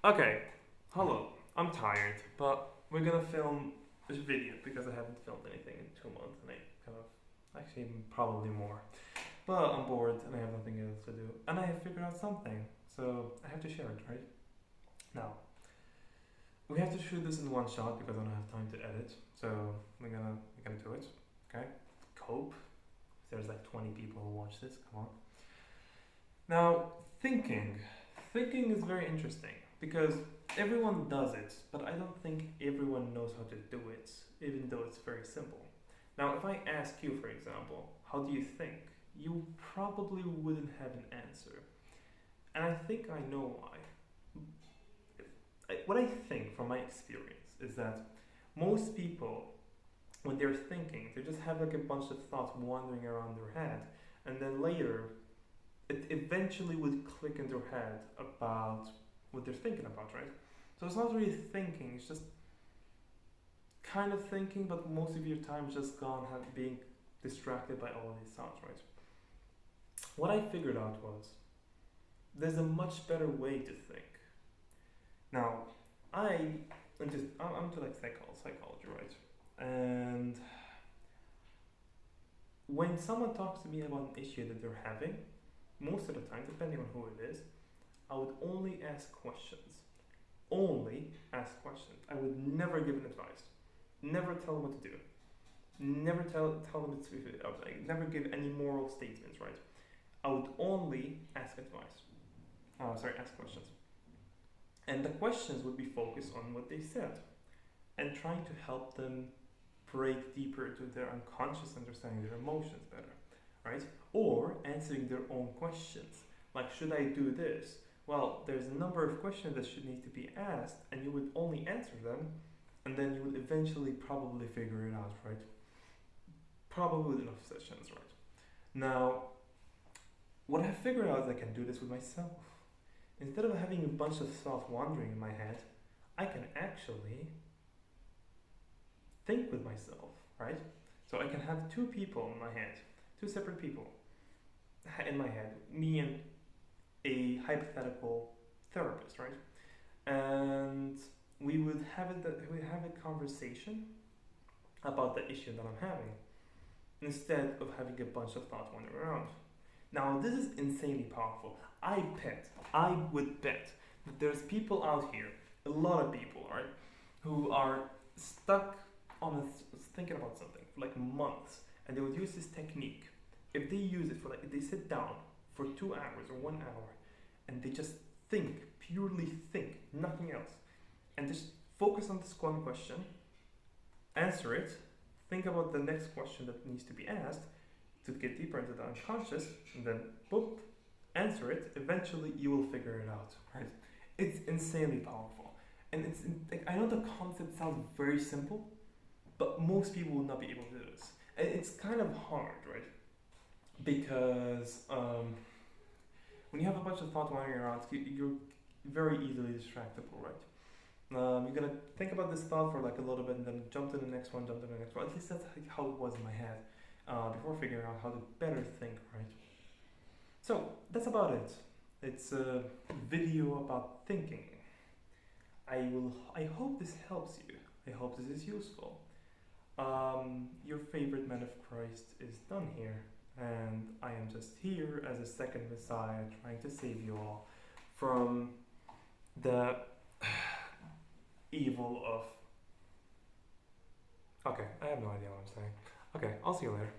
Okay, hello. I'm tired, but we're gonna film this video because I haven't filmed anything in 2 months, and I kind of, actually, probably more. But I'm bored and I have nothing else to do, and I have figured out something, so I have to share it, right? Now, we have to shoot this in one shot because I don't have time to edit, so we're gonna do it. Okay, cope. There's like 20 people who watch this. Come on. Now, thinking. Thinking is very interesting because everyone does it, but I don't think everyone knows how to do it, even though it's very simple. Now, if I ask you, for example, how do you think? You probably wouldn't have an answer. And I think I know why. What I think from my experience is that most people, when they're thinking, they just have like a bunch of thoughts wandering around their head, and then later it eventually would click in their head about what they're thinking about, right? So it's not really thinking, it's just kind of thinking, but most of your time is just gone being distracted by all these thoughts, right? What I figured out was there's a much better way to think. Now, I'm into like psychology, right? And when someone talks to me about an issue that they're having, most of the time, depending on who it is, I would only ask questions. Only ask questions. I would never give an advice. Never tell them what to do. Never tell them it's like never give any moral statements, right? I would only ask advice. Ask questions. And the questions would be focused on what they said and trying to help them break deeper into their unconscious understanding their emotions better, right? Or answering their own questions. Like, should I do this? Well, there's a number of questions that should need to be asked, and you would only answer them, and then you would eventually probably figure it out, right? Probably with enough sessions, right? Now, what I figured out is I can do this with myself. Instead of having a bunch of thoughts wandering in my head, I can actually think with myself, right? So I can have two people in my head, two separate people in my head, me and a hypothetical therapist, right? And we have a conversation about the issue that I'm having instead of having a bunch of thoughts wandering around. Now, this is insanely powerful. I would bet that there's people out here, a lot of people, right, who are stuck thinking about something for like months, and they would use this technique. If they use it for like, if they sit down for 2 hours or 1 hour, and they just think, purely think, nothing else, and just focus on this one question, answer it, think about the next question that needs to be asked to get deeper into the unconscious, and then boop, answer it. Eventually, you will figure it out, right? It's insanely powerful, and like, I know the concept sounds very simple, but most people will not be able to do this. And it's kind of hard, right? Because when you have a bunch of thoughts wandering around, you're very easily distractible, right? You're gonna think about this thought for like a little bit and then jump to the next one, jump to the next one. At least that's how it was in my head before figuring out how to better think, right? So that's about it. It's a video about thinking. I hope this helps you. I hope this is useful. Your favorite man of Christ is done here, and I am just here as a second Messiah trying to save you all from the evil of. Okay, I have no idea what I'm saying. Okay, I'll see you later.